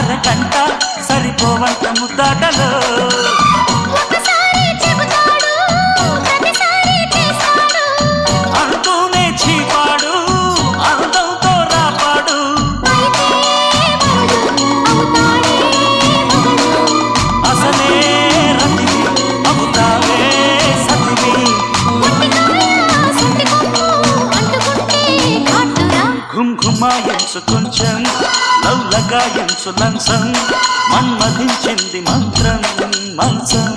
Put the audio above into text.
అరగంట సరిపోవంత ముద్దాటలో అంటూనే చీపాడు అందంతో రాపాడు అసలే రతివి అవుతావే సతివి ఘుంఘుమాయించు కొంచెం లవ్లగాయించు లంచం మన్మధించింది మంత్రం మంచం